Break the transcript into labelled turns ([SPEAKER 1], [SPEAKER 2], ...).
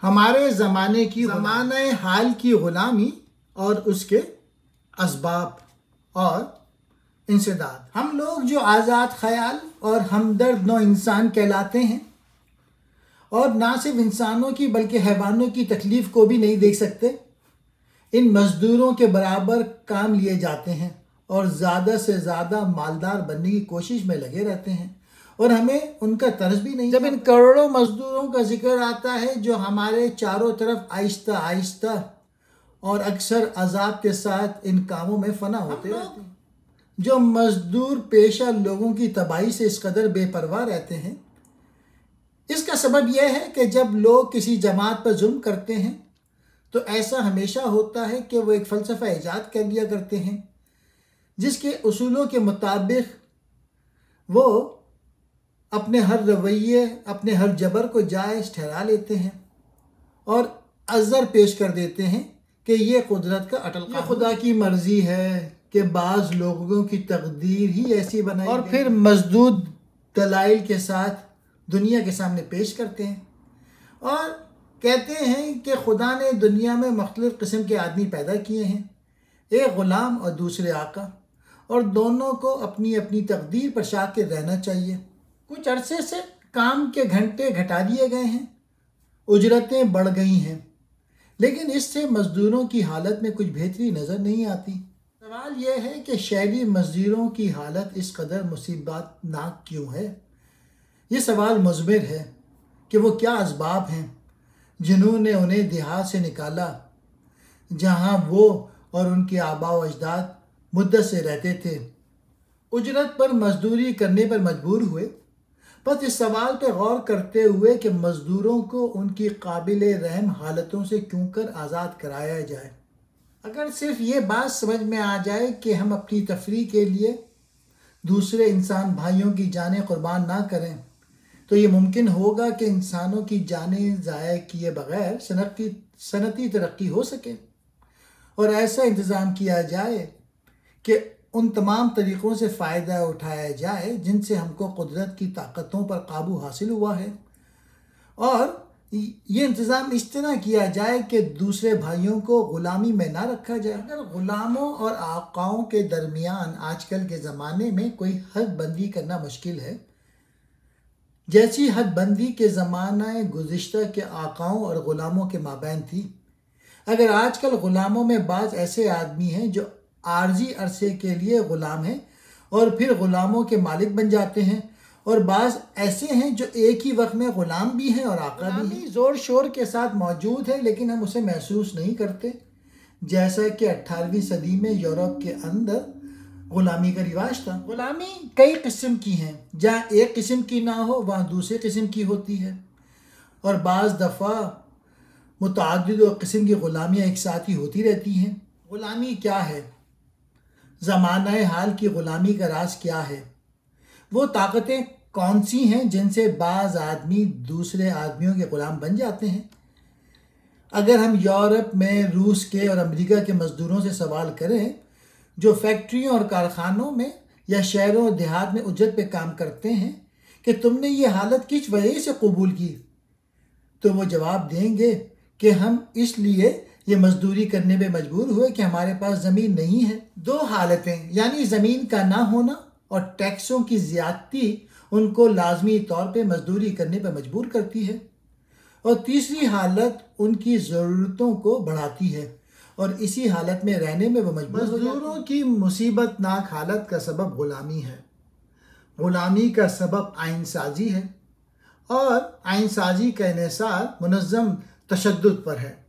[SPEAKER 1] हमारे ज़माने की ज़माने हाल की ग़ुलामी और उसके असबाब और इंसदाद। हम लोग जो आज़ाद ख़याल और हमदर्द नौ इंसान कहलाते हैं और ना सिर्फ इंसानों की बल्कि हैवानों की तकलीफ़ को भी नहीं देख सकते, इन मज़दूरों के बराबर काम लिए जाते हैं और ज़्यादा से ज़्यादा मालदार बनने की कोशिश में लगे रहते हैं और हमें उनका तरस भी नहीं। जब इन करोड़ों मज़दूरों का जिक्र आता है जो हमारे चारों तरफ आहिस्ता आहिस्ता और अक्सर अजाब के साथ इन कामों में फना होते रहते हैं, जो मज़दूर पेशा लोगों की तबाही से इस कदर बेपरवाह रहते हैं, इसका सबब यह है कि जब लोग किसी जमात पर जुल्म करते हैं तो ऐसा हमेशा होता है कि वो एक फ़लसफ़ा ईजाद कर लिया करते हैं जिसके उसूलों के मुताबिक वो अपने हर रवैये, अपने हर जबर को जायज़ ठहरा लेते हैं और अज़र पेश कर देते हैं कि ये कुदरत का अटल कानून, खुदा की मर्ज़ी है कि बाज़ लोगों की तकदीर ही ऐसी बनाई और फिर मज़दूद दलाइल के साथ दुनिया के सामने पेश करते हैं और कहते हैं कि खुदा ने दुनिया में मुख्तलिफ़ किस्म के आदमी पैदा किए हैं, एक ग़ुलाम और दूसरे आका, और दोनों को अपनी अपनी तकदीर पर शाकिर रहना चाहिए। कुछ अरसे से काम के घंटे घटा दिए गए हैं, उजरतें बढ़ गई हैं, लेकिन इससे मज़दूरों की हालत में कुछ बेहतरी नज़र नहीं आती। सवाल यह है कि शहरी मज़दूरों की हालत इस कदर मुसीबतनाक क्यों है? ये सवाल मुज़मिर है कि वो क्या असबाब हैं जिन्होंने उन्हें देहात से निकाला जहाँ वो और उनके आबा व अजदाद मुद्दत से रहते थे, उजरत पर मजदूरी करने पर मजबूर हुए। बस इस सवाल पर गौर करते हुए कि मज़दूरों को उनकी काबिल रहम हालतों से क्यों कर आज़ाद कराया जाए। अगर सिर्फ ये बात समझ में आ जाए कि हम अपनी तफरीह के लिए दूसरे इंसान भाइयों की जानें कुर्बान ना करें तो ये मुमकिन होगा कि इंसानों की जानें ज़ाया किए बग़ैर सनती तरक्की हो सके और ऐसा इंतज़ाम किया जाए कि उन तमाम तरीक़ों से फ़ायदा उठाया जाए जिनसे हमको कुदरत की ताकतों पर काबू हासिल हुआ है, और ये इंतज़ाम इस तरह किया जाए कि दूसरे भाइयों को ग़ुलामी में ना रखा जाए। अगर ग़ुलामों और आकाओं के दरमियान आजकल के ज़माने में कोई हद बंदी करना मुश्किल है, जैसी हद बंदी के ज़माना गुज़िश्ता के आकाओं और ग़ुलामों के माबैन थी, अगर आजकल ग़ुलामों में बाज़ ऐसे आदमी हैं जो आर्जी अरसे के लिए ग़ुलाम हैं और फिर ग़ुलामों के मालिक बन जाते हैं, और बाज़ ऐसे हैं जो एक ही वक्त में ग़ुलाम भी हैं और आका भी हैं। ज़ोर शोर के साथ मौजूद है लेकिन हम उसे महसूस नहीं करते, जैसा कि 18वीं सदी में यूरोप के अंदर ग़ुलामी का रिवाज था। ग़ुलामी कई किस्म की हैं, जहाँ एक किस्म की ना हो वहाँ दूसरे किस्म की होती है, और बाज़ दफ़ा मुतअद्दिद किस्म की ग़ुलामियाँ एक साथ ही होती रहती हैं। ग़ुलामी क्या है? ज़माना हाल की ग़ुलामी का राज क्या है? वो ताकतें कौन सी हैं जिनसे बाज़ आदमी दूसरे आदमियों के ग़ुलाम बन जाते हैं? अगर हम यूरोप में रूस के और अमेरिका के मज़दूरों से सवाल करें जो फैक्ट्रियों और कारखानों में या शहरों और देहात में उजरत पे काम करते हैं कि तुमने ये हालत किस वजह से कबूल की, तो वो जवाब देंगे कि हम इसलिए ये मजदूरी करने पे मजबूर हुए कि हमारे पास ज़मीन नहीं है। दो हालतें, यानी ज़मीन का ना होना और टैक्सों की ज़्यादती उनको लाजमी तौर पे मजदूरी करने पर मजबूर करती है, और तीसरी हालत उनकी ज़रूरतों को बढ़ाती है और इसी हालत में रहने में वो मजबूर हो जाते हैं। मज़दूरों की मुसीबतनाक हालत का सबब ग़ुलामी है, ग़ुलामी का सबब आइन साजी है और आइन साजी का इन्हिसार मुनज़्ज़म तशद्दुद पर है।